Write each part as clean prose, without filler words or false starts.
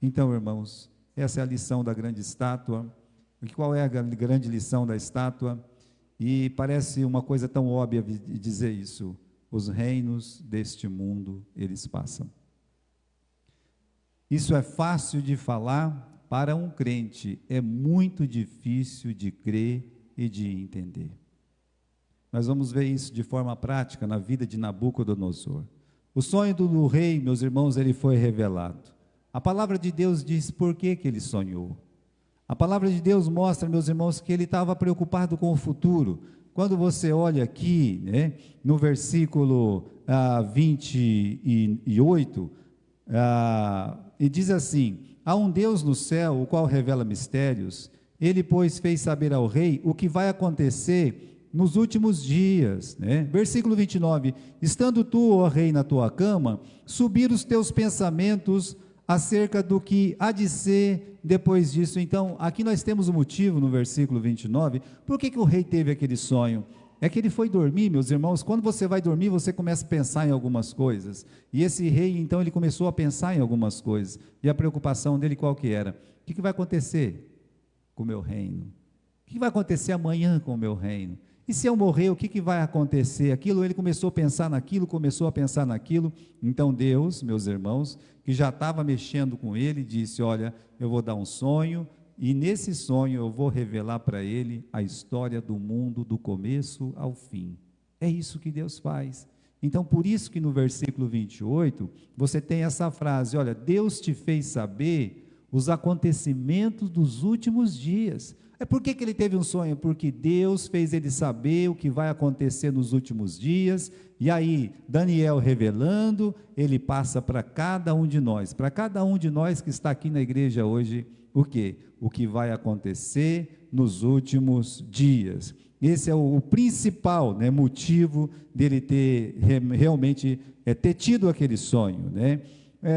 Então, irmãos, essa é a lição da grande estátua. E qual é a grande lição da estátua? E parece uma coisa tão óbvia de dizer isso: os reinos deste mundo, eles passam. Isso é fácil de falar para um crente, é muito difícil de crer e de entender. Nós vamos ver isso de forma prática na vida de Nabucodonosor. O sonho do rei, meus irmãos, ele foi revelado. A palavra de Deus diz por que ele sonhou. A palavra de Deus mostra, meus irmãos, que ele estava preocupado com o futuro. Quando você olha aqui, né, no versículo 28, e diz assim: há um Deus no céu, o qual revela mistérios. Ele, pois, fez saber ao rei o que vai acontecer nos últimos dias, né? Versículo 29, estando tu, ó rei, na tua cama, subir os teus pensamentos acerca do que há de ser depois disso. Então, aqui nós temos o motivo no versículo 29, por que o rei teve aquele sonho? É que ele foi dormir, meus irmãos. Quando você vai dormir, você começa a pensar em algumas coisas, e esse rei, então, ele começou a pensar em algumas coisas, e a preocupação dele qual que era? O que vai acontecer com o meu reino? O que vai acontecer amanhã com o meu reino? E se eu morrer, o que vai acontecer? Aquilo, ele começou a pensar naquilo, então Deus, meus irmãos, que já estava mexendo com ele, disse: olha, eu vou dar um sonho, e nesse sonho eu vou revelar para ele a história do mundo, do começo ao fim. É isso que Deus faz. Então, por isso que no versículo 28, você tem essa frase: olha, Deus te fez saber os acontecimentos dos últimos dias. Por que ele teve um sonho? Porque Deus fez ele saber o que vai acontecer nos últimos dias, e aí, Daniel revelando, ele passa para cada um de nós que está aqui na igreja hoje, o quê? O que vai acontecer nos últimos dias. Esse é o principal, né, motivo dele ter realmente ter tido aquele sonho, né?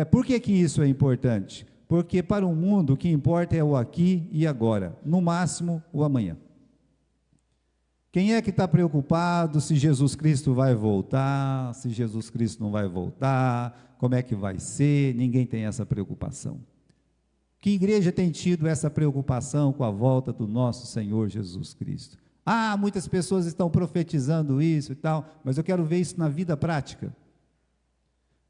Por que isso é importante? Porque para o mundo o que importa é o aqui e agora, no máximo o amanhã. Quem é que está preocupado se Jesus Cristo vai voltar, se Jesus Cristo não vai voltar, como é que vai ser? Ninguém tem essa preocupação. Que igreja tem tido essa preocupação com a volta do nosso Senhor Jesus Cristo? Muitas pessoas estão profetizando isso e tal, mas eu quero ver isso na vida prática.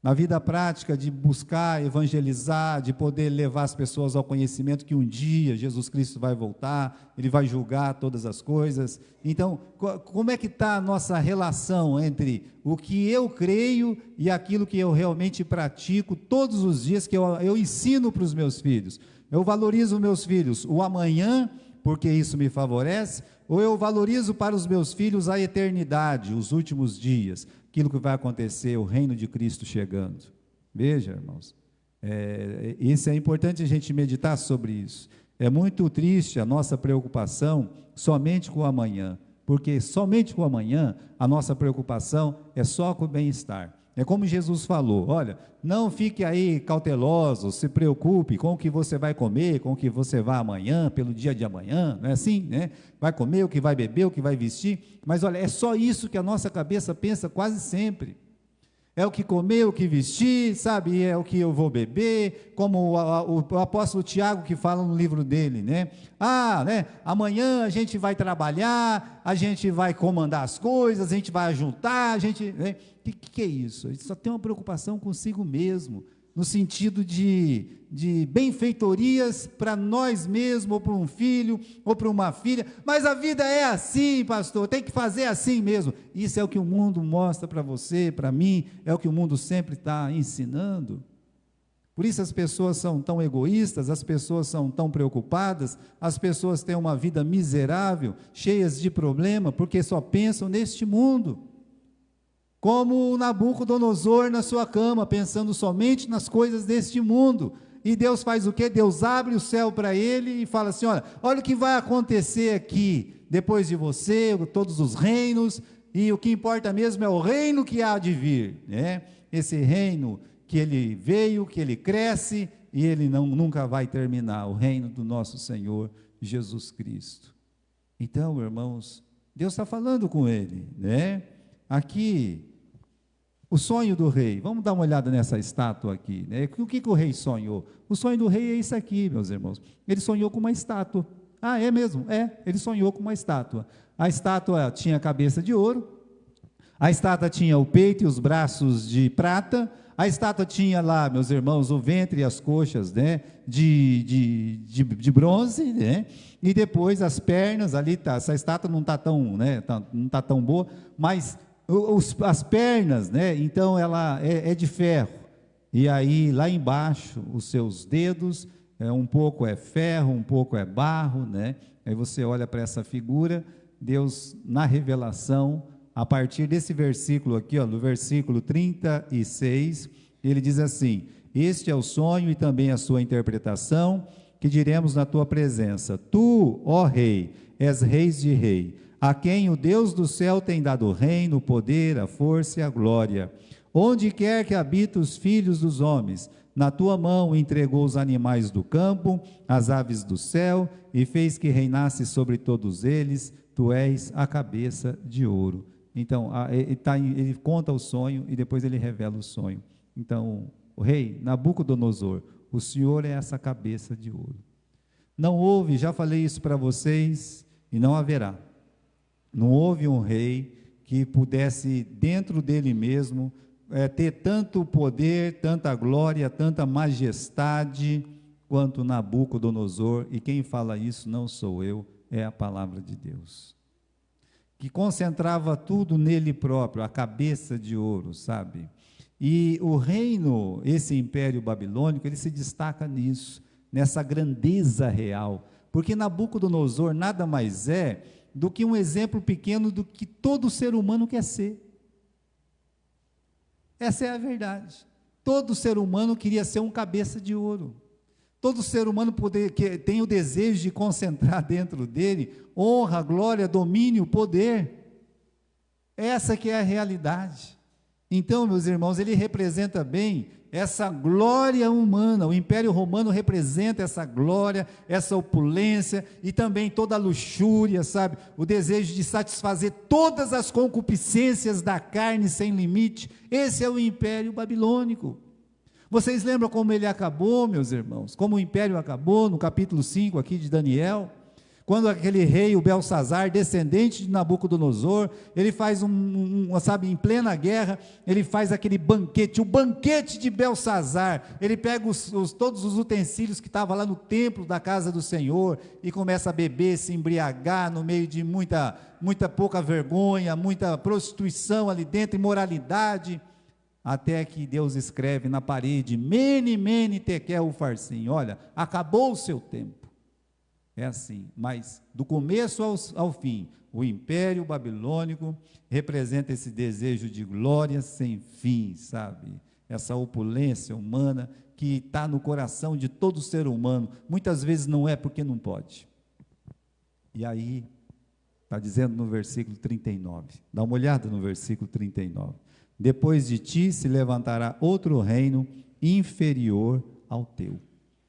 Na vida prática de buscar, evangelizar, de poder levar as pessoas ao conhecimento que um dia Jesus Cristo vai voltar, Ele vai julgar todas as coisas. Então, como é que está a nossa relação entre o que eu creio e aquilo que eu realmente pratico todos os dias, que eu ensino para os meus filhos? Eu valorizo meus filhos o amanhã, porque isso me favorece, ou eu valorizo para os meus filhos a eternidade, os últimos dias, aquilo que vai acontecer, o reino de Cristo chegando? Veja, irmãos, isso é importante a gente meditar sobre isso. É muito triste a nossa preocupação somente com o amanhã, porque somente com o amanhã a nossa preocupação é só com o bem-estar. É como Jesus falou: olha, não fique aí cauteloso, se preocupe com o que você vai comer, com o que você vai amanhã, pelo dia de amanhã, não é assim, né? Vai comer, o que vai beber, o que vai vestir, mas olha, é só isso que a nossa cabeça pensa quase sempre. É o que comer, o que vestir, sabe, é o que eu vou beber, como o apóstolo Tiago que fala no livro dele, né? Amanhã a gente vai trabalhar, a gente vai comandar as coisas, a gente vai juntar, né? Que é isso? A gente só tem uma preocupação consigo mesmo, no sentido de benfeitorias para nós mesmos, ou para um filho, ou para uma filha. Mas a vida é assim, pastor, tem que fazer assim mesmo. Isso é o que o mundo mostra para você, para mim, é o que o mundo sempre está ensinando. Por isso as pessoas são tão egoístas, as pessoas são tão preocupadas, as pessoas têm uma vida miserável, cheias de problema, porque só pensam neste mundo. Como o Nabucodonosor na sua cama, pensando somente nas coisas deste mundo. E Deus faz o quê? Deus abre o céu para ele e fala assim: olha o que vai acontecer aqui, depois de você, todos os reinos, e o que importa mesmo é o reino que há de vir, né? Esse reino que ele veio, que ele cresce, e ele nunca vai terminar, o reino do nosso Senhor Jesus Cristo. Então, irmãos, Deus está falando com ele, né? Aqui, O sonho do rei, vamos dar uma olhada nessa estátua aqui, né? O que o rei sonhou? O sonho do rei é isso aqui, meus irmãos. Ele sonhou com uma estátua. Ah, é mesmo? É, ele sonhou com uma estátua. A estátua tinha a cabeça de ouro, a estátua tinha o peito e os braços de prata, a estátua tinha lá, meus irmãos, o ventre e as coxas, né, de bronze, né, e depois as pernas, ali tá, essa estátua não está tão, né, não tá tão boa, mas as pernas, né, então ela é de ferro, e aí lá embaixo, os seus dedos, um pouco é ferro, um pouco é barro, né, aí você olha para essa figura, Deus, na revelação, a partir desse versículo aqui, ó, no versículo 36, ele diz assim: este é o sonho e também a sua interpretação, que diremos na tua presença. Tu, ó rei, és reis de rei, a quem o Deus do céu tem dado o reino, o poder, a força e a glória. Onde quer que habitem os filhos dos homens, na tua mão entregou os animais do campo, as aves do céu, e fez que reinasse sobre todos eles. Tu és a cabeça de ouro. Então, ele conta o sonho e depois ele revela o sonho. Então, o rei Nabucodonosor, o senhor é essa cabeça de ouro. Não houve, já falei isso para vocês, e não haverá. Não houve um rei que pudesse, dentro dele mesmo, ter tanto poder, tanta glória, tanta majestade, quanto Nabucodonosor, e quem fala isso não sou eu, é a palavra de Deus. Que concentrava tudo nele próprio, a cabeça de ouro, sabe? E o reino, esse império babilônico, ele se destaca nisso, nessa grandeza real, porque Nabucodonosor nada mais é do que um exemplo pequeno do que todo ser humano quer ser. Essa é a verdade. Todo ser humano queria ser um cabeça de ouro. Todo ser humano que tem o desejo de concentrar dentro dele honra, glória, domínio, poder. Essa que é a realidade. Então, meus irmãos, ele representa bem essa glória humana. O Império Romano representa essa glória, essa opulência e também toda a luxúria, sabe? O desejo de satisfazer todas as concupiscências da carne sem limite. Esse é o Império Babilônico. Vocês lembram como ele acabou, meus irmãos? Como o império acabou, no capítulo 5 aqui de Daniel? Quando aquele rei, o Belsazar, descendente de Nabucodonosor, ele faz sabe, em plena guerra, ele faz aquele banquete, o banquete de Belsazar. Ele pega todos os utensílios que estavam lá no templo da casa do Senhor e começa a beber, se embriagar no meio de muita pouca vergonha, muita prostituição ali dentro, imoralidade. Até que Deus escreve na parede, Mene, Mene, Tekel, Ufarsim, olha, acabou o seu tempo. É assim, mas do começo ao fim, o Império Babilônico representa esse desejo de glória sem fim, sabe? Essa opulência humana que está no coração de todo ser humano, muitas vezes não é porque não pode. E aí, está dizendo no versículo 39, dá uma olhada no versículo 39. Depois de ti se levantará outro reino inferior ao teu.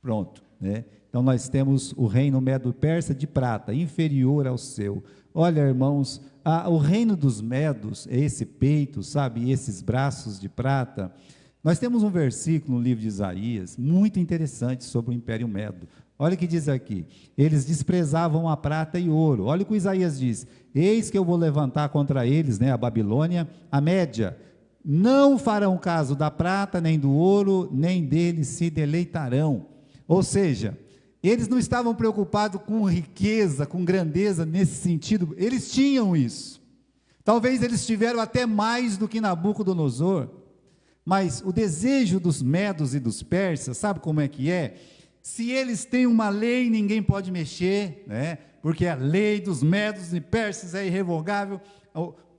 Pronto, né? Então nós temos o reino Medo-Persa de prata, inferior ao seu. Olha, irmãos, o reino dos Medos é esse peito, sabe, e esses braços de prata. Nós temos um versículo no livro de Isaías, muito interessante sobre o Império Medo. Olha o que diz aqui, eles desprezavam a prata e ouro. Olha o que Isaías diz, eis que eu vou levantar contra eles, né, a Babilônia, a Média. Não farão caso da prata, nem do ouro, nem deles se deleitarão. Ou seja, eles não estavam preocupados com riqueza, com grandeza nesse sentido, eles tinham isso. Talvez eles tiveram até mais do que Nabucodonosor, mas o desejo dos medos e dos persas, sabe como é que é? Se eles têm uma lei, ninguém pode mexer, né? Porque a lei dos medos e persas é irrevogável.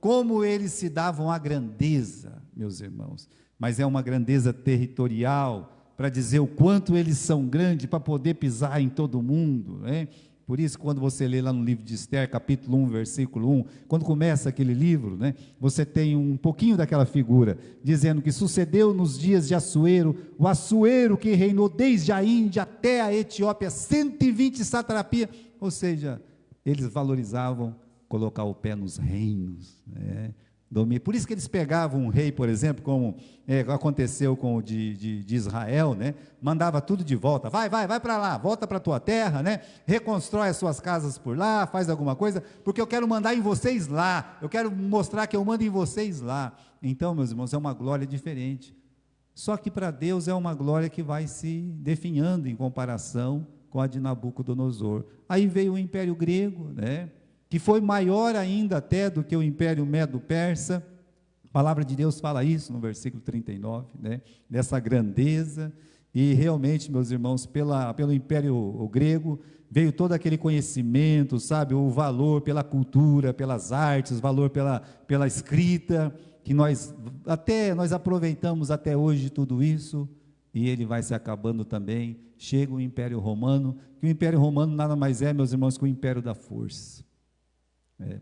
Como eles se davam a grandeza, meus irmãos, mas é uma grandeza territorial, para dizer o quanto eles são grandes, para poder pisar em todo mundo, né? Por isso, quando você lê lá no livro de Esther, capítulo 1, versículo 1, quando começa aquele livro, né, você tem um pouquinho daquela figura, dizendo que sucedeu nos dias de Assuero, o Assuero que reinou desde a Índia até a Etiópia, 120 satrapias, ou seja, eles valorizavam colocar o pé nos reinos, né? Por isso que eles pegavam um rei, por exemplo, como aconteceu com o de Israel, né? Mandava tudo de volta, vai para lá, volta para a tua terra, né? Reconstrói as suas casas por lá, faz alguma coisa, porque eu quero mandar em vocês lá, eu quero mostrar que eu mando em vocês lá. Então, meus irmãos, é uma glória diferente. Só que para Deus é uma glória que vai se definhando em comparação com a de Nabucodonosor. Aí veio o Império Grego, né? Que foi maior ainda até do que o Império Medo-Persa. A palavra de Deus fala isso no versículo 39, né? Dessa grandeza, e realmente, meus irmãos, pelo Império Grego, veio todo aquele conhecimento, sabe, o valor pela cultura, pelas artes, valor pela escrita, que nós aproveitamos até hoje tudo isso, e ele vai se acabando também. Chega o Império Romano, que o Império Romano nada mais é, meus irmãos, que o Império da Força.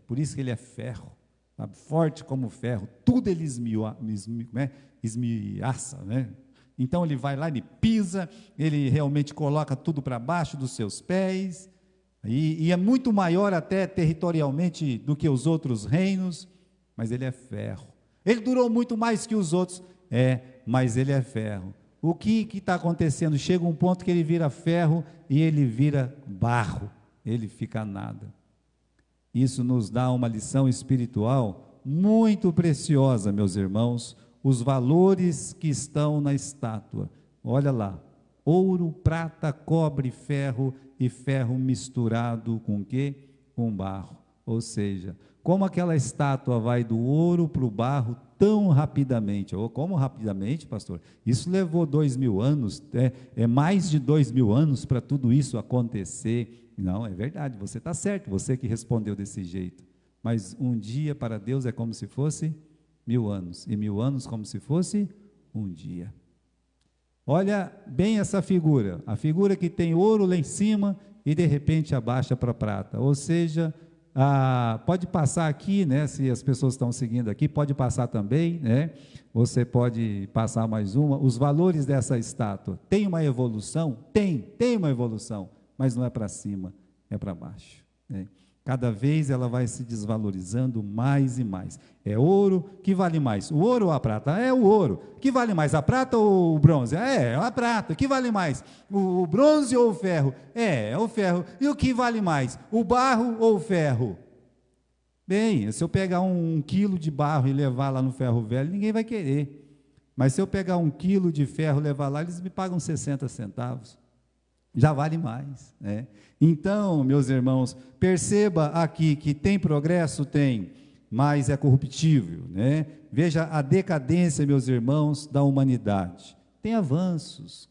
Por isso que ele é ferro, sabe? Forte como ferro, tudo ele esmiaça, né? Então ele vai lá, ele pisa, ele realmente coloca tudo para baixo dos seus pés, e é muito maior até territorialmente do que os outros reinos, mas ele é ferro. Ele durou muito mais que os outros, mas ele é ferro. O que está acontecendo? Chega um ponto que ele vira ferro e ele vira barro, ele fica nada. Isso nos dá uma lição espiritual muito preciosa, meus irmãos, os valores que estão na estátua. Olha lá, ouro, prata, cobre, ferro, e ferro misturado com o quê? Com barro. Ou seja, como aquela estátua vai do ouro para o barro tão rapidamente? Ou como rapidamente, pastor? Isso levou 2000 anos, mais de 2000 anos para tudo isso acontecer. Não, é verdade, você está certo, você que respondeu desse jeito. Mas um dia para Deus é como se fosse 1000 anos, e 1000 anos como se fosse um dia. Olha bem essa figura, a figura que tem ouro lá em cima e de repente abaixa para prata, ou seja, pode passar aqui, né, se as pessoas estão seguindo aqui, pode passar também, né, você pode passar mais uma. Os valores dessa estátua, tem uma evolução? Tem uma evolução, mas não é para cima, é para baixo, né? Cada vez ela vai se desvalorizando mais e mais. É ouro, que vale mais? O ouro ou a prata? É o ouro. Que vale mais, a prata ou o bronze? É a prata. Que vale mais? O bronze ou o ferro? É o ferro. E o que vale mais? O barro ou o ferro? Bem, se eu pegar 1 quilo de barro e levar lá no ferro velho, ninguém vai querer. Mas se eu pegar 1 quilo de ferro e levar lá, eles me pagam 60 centavos. Já vale mais, né? Então, meus irmãos, perceba aqui que tem progresso, tem, mas é corruptível, né? Veja a decadência, meus irmãos, da humanidade. Tem avanços,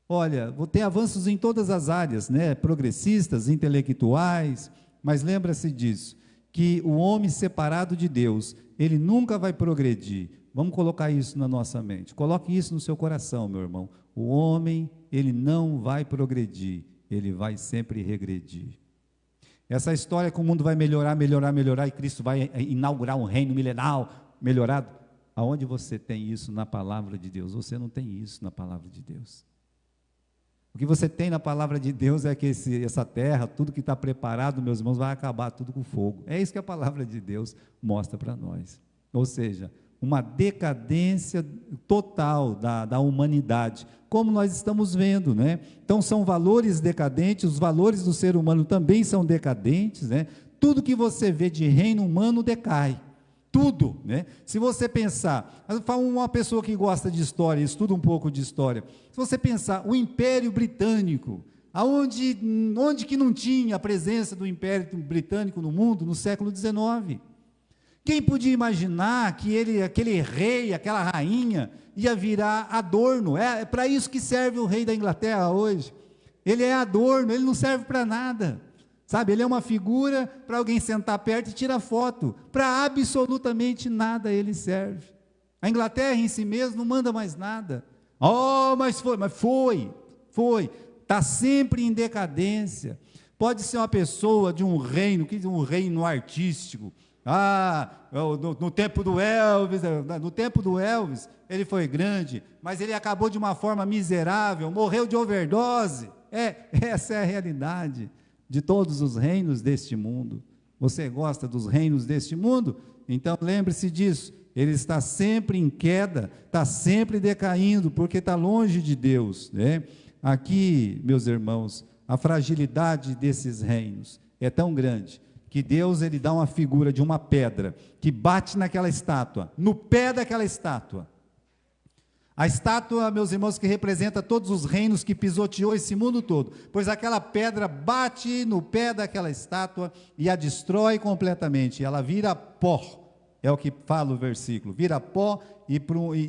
olha, tem avanços em todas as áreas, né? Progressistas, intelectuais, mas lembra-se disso, que o homem separado de Deus, ele nunca vai progredir. Vamos colocar isso na nossa mente, coloque isso no seu coração, meu irmão. O homem, ele não vai progredir, ele vai sempre regredir. Essa história que o mundo vai melhorar, e Cristo vai inaugurar um reino milenar melhorado, aonde você tem isso na palavra de Deus? Você não tem isso na palavra de Deus. O que você tem na palavra de Deus é que essa terra, tudo que está preparado, meus irmãos, vai acabar tudo com fogo. É isso que a palavra de Deus mostra para nós. Ou seja, uma decadência total da humanidade, como nós estamos vendo, né? Então são valores decadentes, os valores do ser humano também são decadentes, né? Tudo que você vê de reino humano decai, tudo, né? Se você pensar, uma pessoa que gosta de história, estuda um pouco de história, se você pensar, o Império Britânico, onde que não tinha a presença do Império Britânico no mundo, no século XIX? Quem podia imaginar que aquele rei, aquela rainha, ia virar adorno? É para isso que serve o rei da Inglaterra hoje. Ele é adorno, ele não serve para nada, sabe? Ele é uma figura para alguém sentar perto e tirar foto. Para absolutamente nada ele serve. A Inglaterra em si mesmo não manda mais nada. Oh, mas foi. Está sempre em decadência. Pode ser uma pessoa de um reino artístico. No tempo do Elvis, ele foi grande, mas ele acabou de uma forma miserável, morreu de overdose. Essa é a realidade de todos os reinos deste mundo. Você gosta dos reinos deste mundo? Então lembre-se disso, ele está sempre em queda, está sempre decaindo, porque está longe de Deus, né? Aqui, meus irmãos, a fragilidade desses reinos é tão grande, que Deus ele dá uma figura de uma pedra, que bate naquela estátua, no pé daquela estátua. A estátua, meus irmãos, que representa todos os reinos que pisoteou esse mundo todo, pois aquela pedra bate no pé daquela estátua e a destrói completamente, ela vira pó, é o que fala o versículo, vira pó e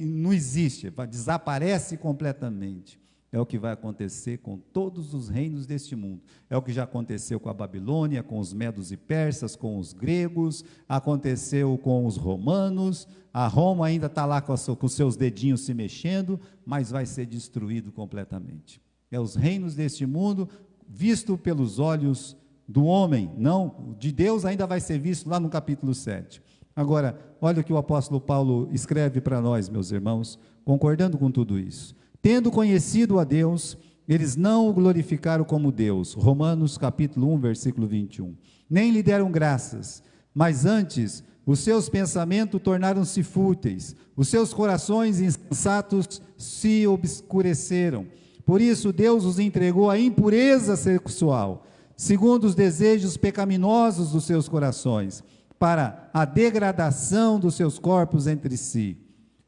não existe, desaparece completamente. É o que vai acontecer com todos os reinos deste mundo. É o que já aconteceu com a Babilônia, com os medos e persas, com os gregos, aconteceu com os romanos. A Roma ainda está lá com os seus dedinhos se mexendo, mas vai ser destruído completamente. É os reinos deste mundo, visto pelos olhos do homem, não, de Deus ainda vai ser visto lá no capítulo 7. Agora, olha o que o apóstolo Paulo escreve para nós, meus irmãos, concordando com tudo isso. Tendo conhecido a Deus, eles não o glorificaram como Deus. Romanos capítulo 1, versículo 21. Nem lhe deram graças, mas antes os seus pensamentos tornaram-se fúteis, os seus corações insensatos se obscureceram. Por isso Deus os entregou à impureza sexual, segundo os desejos pecaminosos dos seus corações, para a degradação dos seus corpos entre si.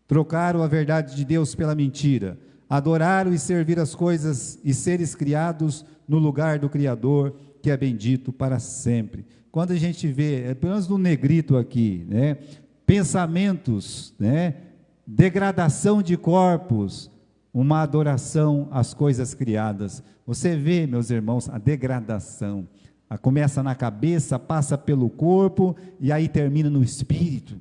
Trocaram a verdade de Deus pela mentira, adoraram e serviram as coisas e seres criados no lugar do Criador, que é bendito para sempre. Quando a gente vê, pelo menos no negrito aqui, né, pensamentos, né, degradação de corpos, uma adoração às coisas criadas. Você vê, meus irmãos, a degradação. Começa na cabeça, passa pelo corpo e aí termina no espírito.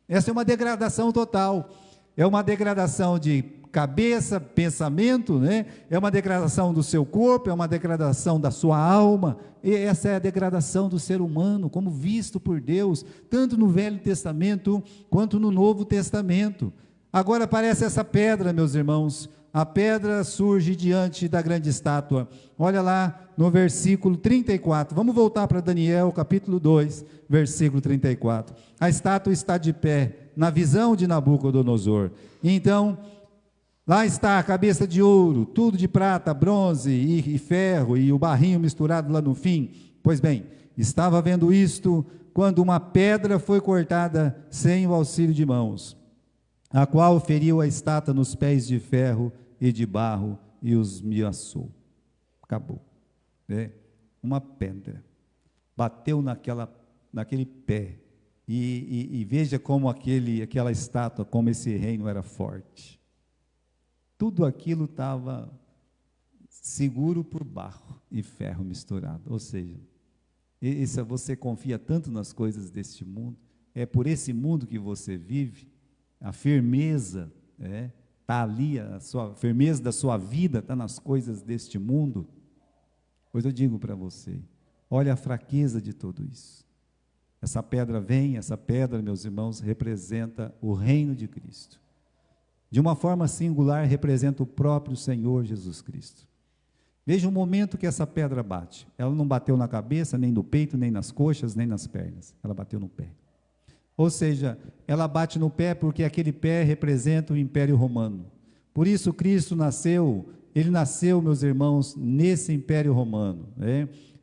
Essa é uma degradação total. É uma degradação de cabeça, pensamento, né? É uma degradação do seu corpo, é uma degradação da sua alma. E essa é a degradação do ser humano, como visto por Deus, tanto no Velho Testamento quanto no Novo Testamento. Agora aparece essa pedra, meus irmãos. A pedra surge diante da grande estátua. Olha lá no versículo 34. Vamos voltar para Daniel, capítulo 2, versículo 34. A estátua está de pé, na visão de Nabucodonosor. Então, lá está a cabeça de ouro, tudo de prata, bronze e ferro, e o barrinho misturado lá no fim. Pois bem, estava vendo isto, quando uma pedra foi cortada sem o auxílio de mãos, a qual feriu a estátua nos pés de ferro e de barro, e os ameaçou. Acabou. Uma pedra bateu naquele pé, e veja como aquela estátua, como esse reino era forte. Tudo aquilo estava seguro por barro e ferro misturado. Ou seja, você confia tanto nas coisas deste mundo, é por esse mundo que você vive, a firmeza está ali, a firmeza da sua vida está nas coisas deste mundo. Pois eu digo para você, olha a fraqueza de tudo isso. Essa pedra essa pedra, meus irmãos, representa o reino de Cristo. De uma forma singular, representa o próprio Senhor Jesus Cristo. Veja o momento que essa pedra bate. Ela não bateu na cabeça, nem no peito, nem nas coxas, nem nas pernas. Ela bateu no pé. Ou seja, ela bate no pé porque aquele pé representa o Império Romano. Por isso Cristo nasceu, ele nasceu, meus irmãos, nesse Império Romano,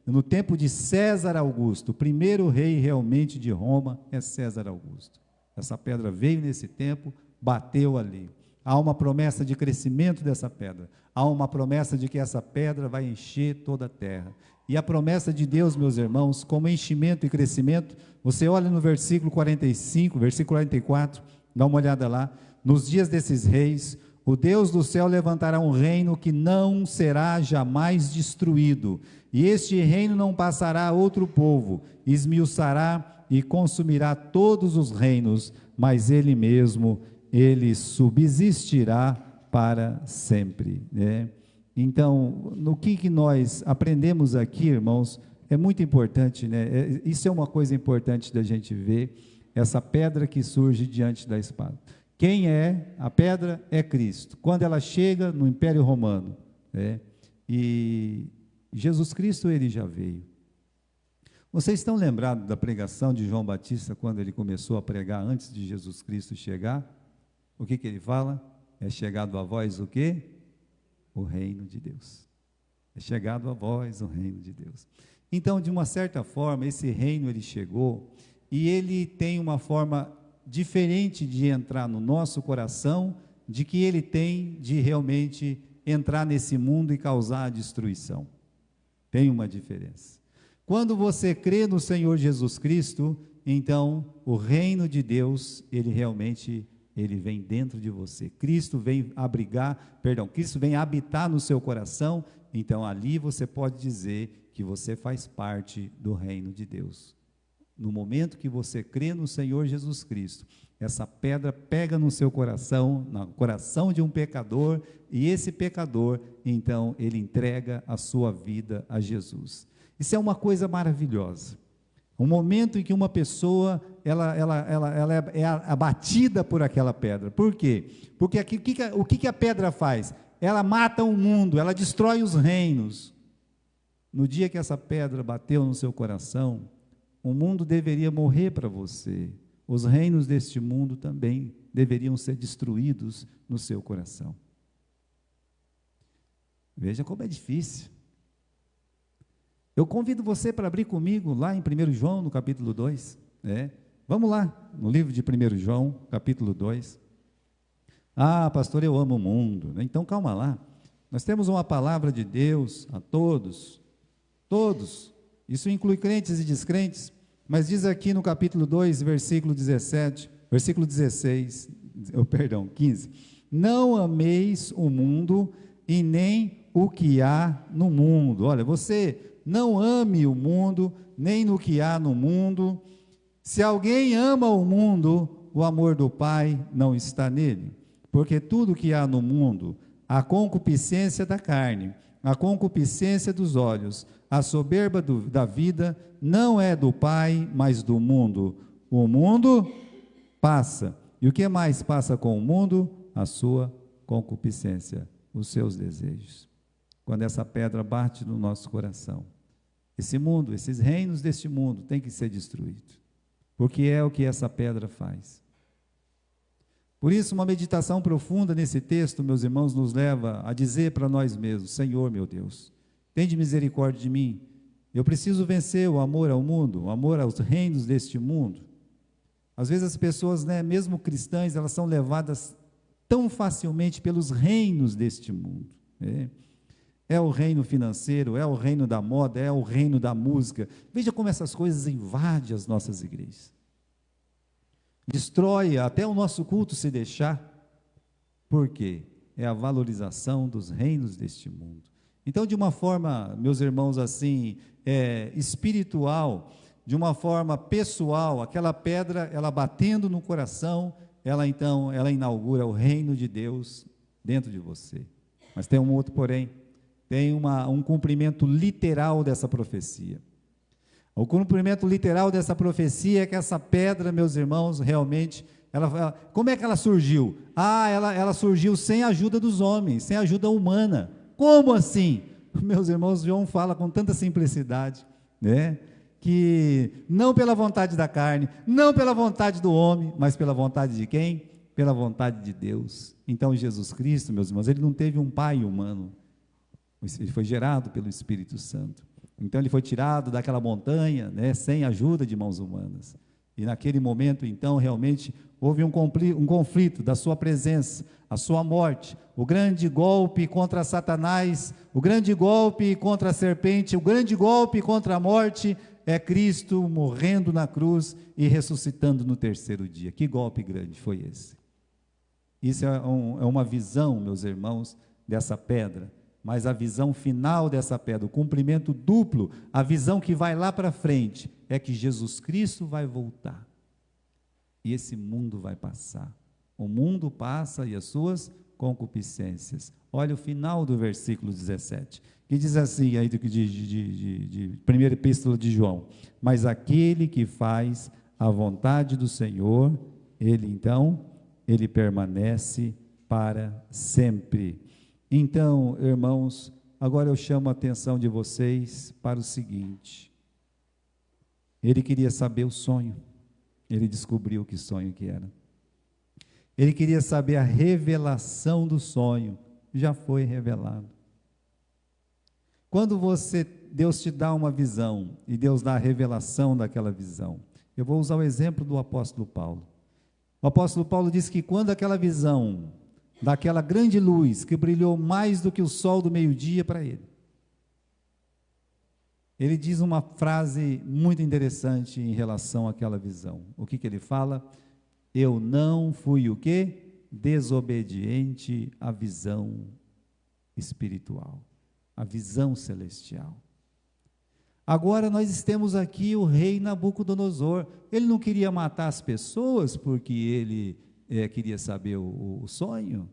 no tempo de César Augusto. O primeiro rei realmente de Roma é César Augusto. Essa pedra veio nesse tempo, bateu ali. Há uma promessa de crescimento dessa pedra. Há uma promessa de que essa pedra vai encher toda a terra. E a promessa de Deus, meus irmãos, como enchimento e crescimento, você olha no versículo 45, versículo 44, dá uma olhada lá. Nos dias desses reis, o Deus do céu levantará um reino que não será jamais destruído. E este reino não passará a outro povo, esmiuçará e consumirá todos os reinos, mas ele mesmo, ele subsistirá para sempre. Então, no que nós aprendemos aqui, irmãos, é muito importante, isso é uma coisa importante da gente ver, essa pedra que surge diante da espada. Quem é a pedra? É Cristo. Quando ela chega no Império Romano, e Jesus Cristo, ele já veio. Vocês estão lembrados da pregação de João Batista, quando ele começou a pregar antes de Jesus Cristo chegar? O que ele fala? É chegado a vós o quê? O reino de Deus. É chegado a vós o reino de Deus. Então, de uma certa forma, esse reino ele chegou, e ele tem uma forma diferente de entrar no nosso coração, de que ele tem de realmente entrar nesse mundo e causar a destruição. Tem uma diferença. Quando você crê no Senhor Jesus Cristo, então o reino de Deus, ele vem dentro de você. Cristo vem Cristo vem habitar no seu coração, então ali você pode dizer que você faz parte do reino de Deus. No momento que você crê no Senhor Jesus Cristo, essa pedra pega no seu coração, no coração de um pecador, e esse pecador, então, ele entrega a sua vida a Jesus. Isso é uma coisa maravilhosa. Um momento em que uma pessoa, ela é abatida por aquela pedra. Por quê? Porque o que a pedra faz? Ela mata o mundo, ela destrói os reinos. No dia que essa pedra bateu no seu coração, o mundo deveria morrer para você. Os reinos deste mundo também deveriam ser destruídos no seu coração. Veja como é difícil. Eu convido você para abrir comigo lá em 1 João, no capítulo 2. Vamos lá, no livro de 1 João, capítulo 2. Ah, pastor, eu amo o mundo. Então, calma lá. Nós temos uma palavra de Deus a todos. Todos. Isso inclui crentes e descrentes. Mas diz aqui no capítulo 2, versículo 17, versículo 16, perdão, 15. Não ameis o mundo e nem o que há no mundo. Olha, você não ame o mundo, nem no que há no mundo. Se alguém ama o mundo, o amor do Pai não está nele. Porque tudo que há no mundo, a concupiscência da carne, a concupiscência dos olhos, a soberba da vida, não é do Pai, mas do mundo. O mundo passa. E o que mais passa com o mundo? A sua concupiscência, os seus desejos. Quando essa pedra bate no nosso coração, esse mundo, esses reinos deste mundo têm que ser destruídos, porque é o que essa pedra faz. Por isso, uma meditação profunda nesse texto, meus irmãos, nos leva a dizer para nós mesmos: Senhor, meu Deus, tende misericórdia de mim. Eu preciso vencer o amor ao mundo, o amor aos reinos deste mundo. Às vezes as pessoas, mesmo cristãs, elas são levadas tão facilmente pelos reinos deste mundo. É o reino financeiro, é o reino da moda, é o reino da música. Veja como essas coisas invadem as nossas igrejas. Destrói até o nosso culto se deixar. Por quê? É a valorização dos reinos deste mundo. Então, de uma forma, meus irmãos, assim, espiritual, de uma forma pessoal, aquela pedra, ela batendo no coração, ela inaugura o reino de Deus dentro de você. Mas tem um outro porém, tem um cumprimento literal dessa profecia. O cumprimento literal dessa profecia é que essa pedra, meus irmãos, realmente, como é que ela surgiu? Ela surgiu sem a ajuda dos homens, sem ajuda humana. Como assim? Meus irmãos, João fala com tanta simplicidade, que não pela vontade da carne, não pela vontade do homem, mas pela vontade de quem? Pela vontade de Deus. Então, Jesus Cristo, meus irmãos, ele não teve um pai humano, ele foi gerado pelo Espírito Santo. Então, ele foi tirado daquela montanha, sem ajuda de mãos humanas. E naquele momento, então, realmente, houve um conflito da sua presença, a sua morte, o grande golpe contra Satanás, o grande golpe contra a serpente, o grande golpe contra a morte, é Cristo morrendo na cruz e ressuscitando no terceiro dia. Que golpe grande foi esse? Isso é uma visão, meus irmãos, dessa pedra. Mas a visão final dessa pedra, o cumprimento duplo, a visão que vai lá para frente, é que Jesus Cristo vai voltar. E esse mundo vai passar. O mundo passa e as suas concupiscências. Olha o final do versículo 17, que diz assim, aí de primeira epístola de João: mas aquele que faz a vontade do Senhor, ele permanece para sempre. Então, irmãos, agora eu chamo a atenção de vocês para o seguinte: Ele queria saber o sonho. Ele descobriu que sonho que era. Ele queria saber a revelação do sonho. Já foi revelado. Quando Deus te dá uma visão, e Deus dá a revelação daquela visão. Eu vou usar o exemplo do apóstolo Paulo. O apóstolo Paulo diz que quando aquela visão, daquela grande luz, que brilhou mais do que o sol do meio-dia para ele diz uma frase muito interessante em relação àquela visão. O que ele fala? Eu não fui o quê? Desobediente à visão espiritual, à visão celestial. Agora nós temos aqui o rei Nabucodonosor. Ele não queria matar as pessoas porque ele queria saber o sonho.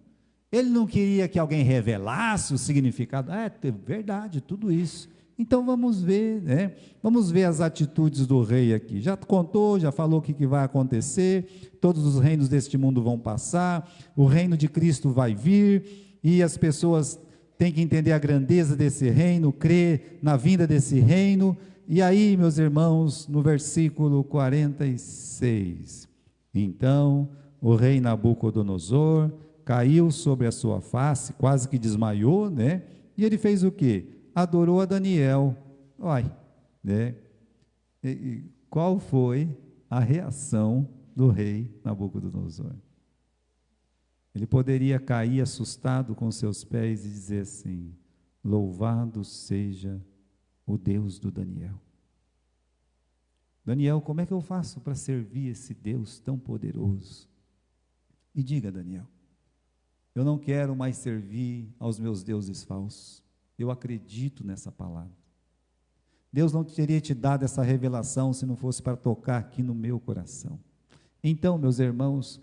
Ele não queria que alguém revelasse o significado. É verdade, tudo isso. Então vamos ver, né? Vamos ver as atitudes do rei aqui. Já contou, já falou o que vai acontecer. Todos os reinos deste mundo vão passar. O reino de Cristo vai vir. E as pessoas têm que entender a grandeza desse reino, crer na vinda desse reino. E aí, meus irmãos, no versículo 46. Então, o rei Nabucodonosor caiu sobre a sua face, quase que desmaiou, né? E ele fez o quê? Adorou a Daniel. Olha, né? E qual foi a reação do rei Nabucodonosor? Ele poderia cair assustado com seus pés e dizer assim: louvado seja o Deus do Daniel. Daniel, como é que eu faço para servir esse Deus tão poderoso? E diga, Daniel, eu não quero mais servir aos meus deuses falsos. Eu acredito nessa palavra. Deus não teria te dado essa revelação se não fosse para tocar aqui no meu coração. Então, meus irmãos,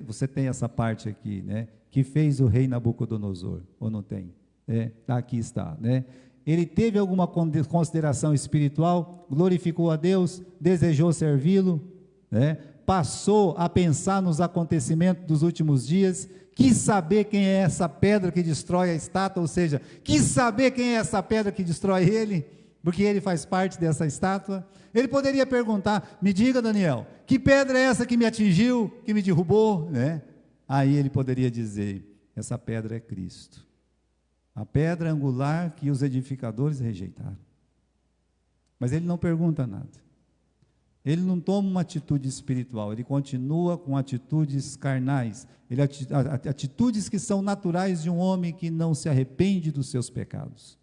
você tem essa parte aqui, né? Que fez o rei Nabucodonosor, ou não tem? Aqui está, né? Ele teve alguma consideração espiritual, glorificou a Deus, desejou servi-lo, né? Passou a pensar nos acontecimentos dos últimos dias, quis saber quem é essa pedra que destrói a estátua, ou seja, quis saber quem é essa pedra que destrói ele, porque ele faz parte dessa estátua. Ele poderia perguntar: me diga, Daniel, que pedra é essa que me atingiu, que me derrubou, né? Aí ele poderia dizer: essa pedra é Cristo, a pedra angular que os edificadores rejeitaram. Mas ele não pergunta nada. Ele não toma uma atitude espiritual, ele continua com atitudes carnais, atitudes que são naturais de um homem que não se arrepende dos seus pecados.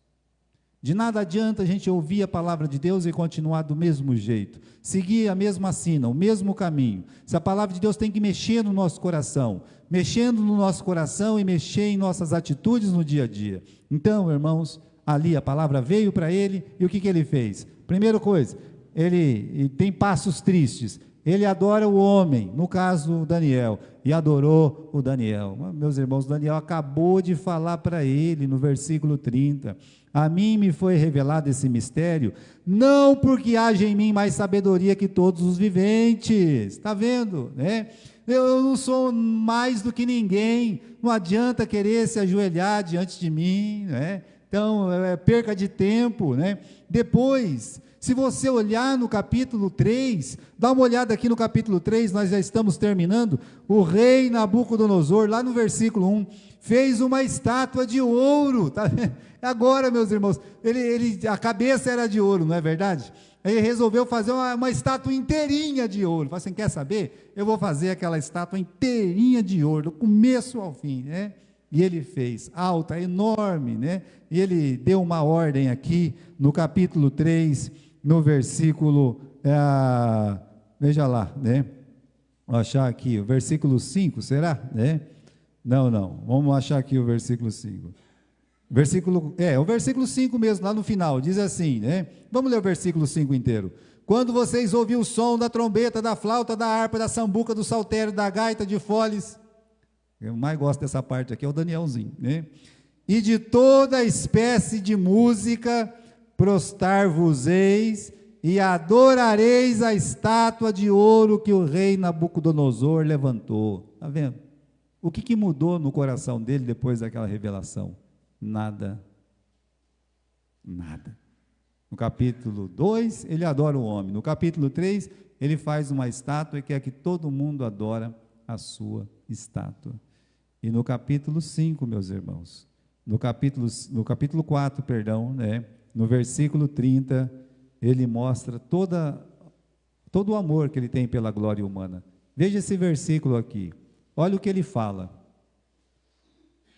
De nada adianta a gente ouvir a palavra de Deus e continuar do mesmo jeito, seguir a mesma sina, o mesmo caminho. Se a palavra de Deus tem que mexer no nosso coração, mexendo no nosso coração e mexer em nossas atitudes no dia a dia. Então, irmãos, ali a palavra veio para ele, e o que ele fez? Primeira coisa, ele tem passos tristes, ele adora o homem, no caso Daniel, e adorou o Daniel. Meus irmãos, Daniel acabou de falar para ele no versículo 30, a mim me foi revelado esse mistério, não porque haja em mim mais sabedoria que todos os viventes. Está vendo, né? Eu não sou mais do que ninguém, não adianta querer se ajoelhar diante de mim, né? Então, perca de tempo, né? Depois, se você olhar no capítulo 3, dá uma olhada aqui no capítulo 3, nós já estamos terminando. O rei Nabucodonosor, lá no versículo 1, fez uma estátua de ouro, tá vendo? Agora, meus irmãos, a cabeça era de ouro, não é verdade? Ele resolveu fazer uma estátua inteirinha de ouro. Falei assim: quer saber? Eu vou fazer aquela estátua inteirinha de ouro, do começo ao fim, né? E ele fez, alta, enorme, né? E ele deu uma ordem aqui, no capítulo 3, no versículo, veja lá, né? Vou achar aqui, o versículo 5, será? Né? Não, vamos achar aqui o versículo 5. O versículo 5 mesmo, lá no final, diz assim, né? Vamos ler o versículo 5 inteiro. Quando vocês ouvirem o som da trombeta, da flauta, da harpa, da sambuca, do saltério, da gaita, de foles, eu mais gosto dessa parte aqui, é o Danielzinho, né? E de toda espécie de música, prostrar-vos-eis e adorareis a estátua de ouro que o rei Nabucodonosor levantou. Está vendo? O que mudou no coração dele depois daquela revelação? Nada. No capítulo 2, ele adora o homem. No capítulo 3, ele faz uma estátua e quer que todo mundo adora a sua estátua. E no capítulo 5, meus irmãos, no capítulo 4, perdão, né, no versículo 30, ele mostra todo o amor que ele tem pela glória humana. Veja esse versículo aqui. Olha o que ele fala.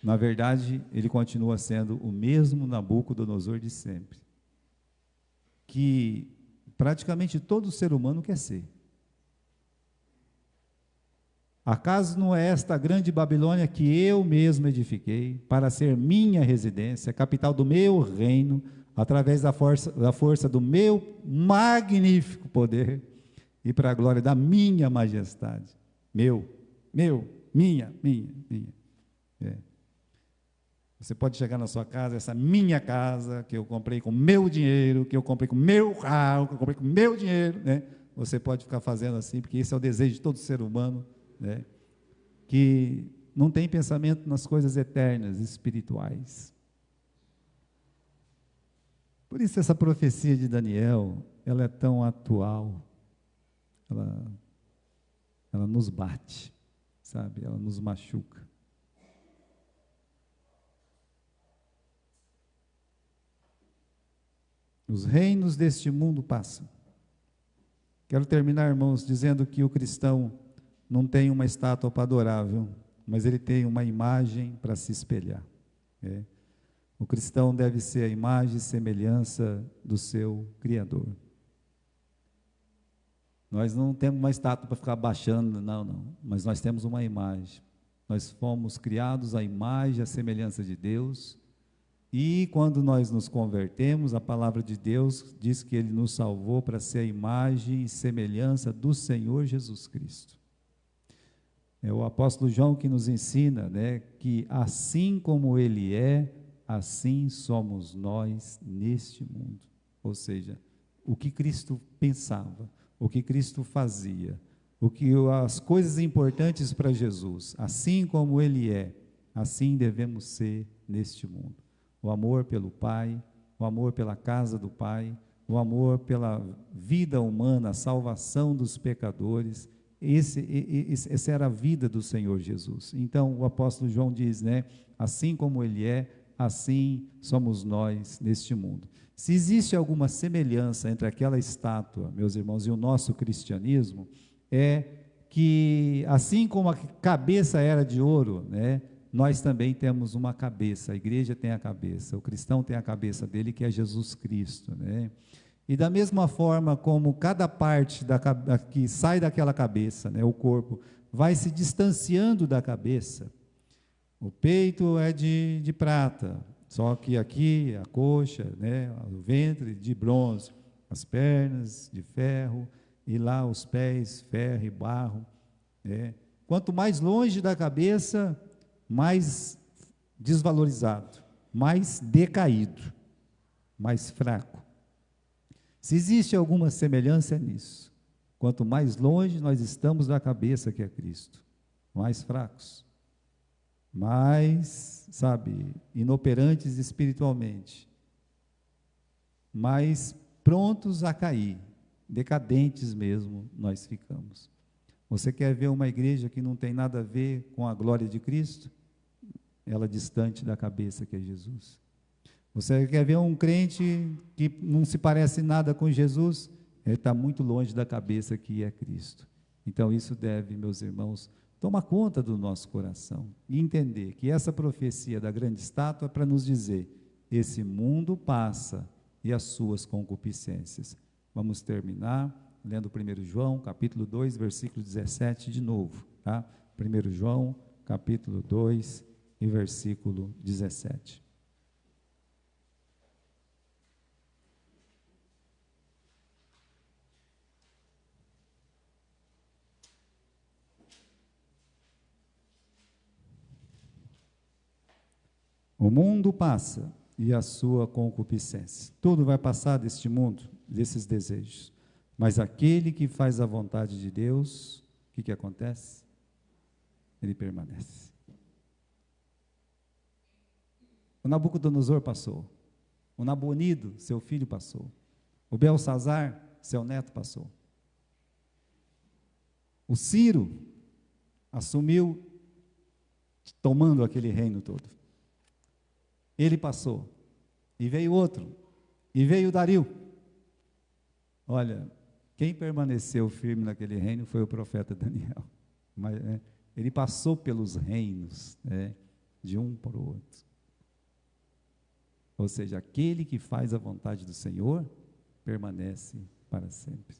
Na verdade, ele continua sendo o mesmo Nabucodonosor de sempre, que praticamente todo ser humano quer ser. Acaso não é esta grande Babilônia que eu mesmo edifiquei, para ser minha residência, capital do meu reino, através da força do meu magnífico poder, e para a glória da minha majestade? Minha. É. Você pode chegar na sua casa, essa minha casa, que eu comprei com meu dinheiro, que eu comprei com meu carro, que eu comprei com meu dinheiro, né? Você pode ficar fazendo assim, porque esse é o desejo de todo ser humano, né? Que não tem pensamento nas coisas eternas, espirituais. Por isso essa profecia de Daniel, ela é tão atual, ela nos bate, sabe? Ela nos machuca. Os reinos deste mundo passam. Quero terminar, irmãos, dizendo que o cristão não tem uma estátua para adorar, viu? Mas ele tem uma imagem para se espelhar. É. O cristão deve ser a imagem e semelhança do seu Criador. Nós não temos uma estátua para ficar baixando, não. Mas nós temos uma imagem. Nós fomos criados à imagem e à semelhança de Deus. E quando nós nos convertemos, a palavra de Deus diz que Ele nos salvou para ser a imagem e semelhança do Senhor Jesus Cristo. É o apóstolo João que nos ensina, né, que assim como Ele é, assim somos nós neste mundo. Ou seja, o que Cristo pensava, o que Cristo fazia, as coisas importantes para Jesus, assim como Ele é, assim devemos ser neste mundo. O amor pelo Pai, o amor pela casa do Pai, o amor pela vida humana, a salvação dos pecadores. Essa era a vida do Senhor Jesus. Então, o apóstolo João diz, né, assim como Ele é, assim somos nós neste mundo. Se existe alguma semelhança entre aquela estátua, meus irmãos, e o nosso cristianismo, é que, assim como a cabeça era de ouro, né, nós também temos uma cabeça, a igreja tem a cabeça, o cristão tem a cabeça dele, que é Jesus Cristo, né? E da mesma forma como cada parte que sai daquela cabeça, né, o corpo, vai se distanciando da cabeça. O peito é de prata, só que aqui a coxa, né, o ventre de bronze, as pernas de ferro, e lá os pés, ferro e barro, né? Quanto mais longe da cabeça, mais desvalorizado, mais decaído, mais fraco. Se existe alguma semelhança nisso, quanto mais longe nós estamos da cabeça que é Cristo, mais fracos, mais, sabe, inoperantes espiritualmente, mais prontos a cair, decadentes mesmo nós ficamos. Você quer ver uma igreja que não tem nada a ver com a glória de Cristo? Ela distante da cabeça que é Jesus. Você quer ver um crente que não se parece nada com Jesus? Ele está muito longe da cabeça que é Cristo. Então isso deve, meus irmãos, tomar conta do nosso coração e entender que essa profecia da grande estátua é para nos dizer: esse mundo passa e as suas concupiscências. Vamos terminar lendo 1 João, capítulo 2, versículo 17 de novo, tá? 1 João, capítulo 2 e versículo 17. O mundo passa e a sua concupiscência. Tudo vai passar deste mundo, desses desejos. Mas aquele que faz a vontade de Deus, o que acontece? Ele permanece. O Nabucodonosor passou. O Nabonido, seu filho, passou. O Belsazar, seu neto, passou. O Ciro assumiu, tomando aquele reino todo. Ele passou. E veio outro. E veio Dario. Olha, quem permaneceu firme naquele reino foi o profeta Daniel. Mas, ele passou pelos reinos, de um para o outro. Ou seja, aquele que faz a vontade do Senhor permanece para sempre.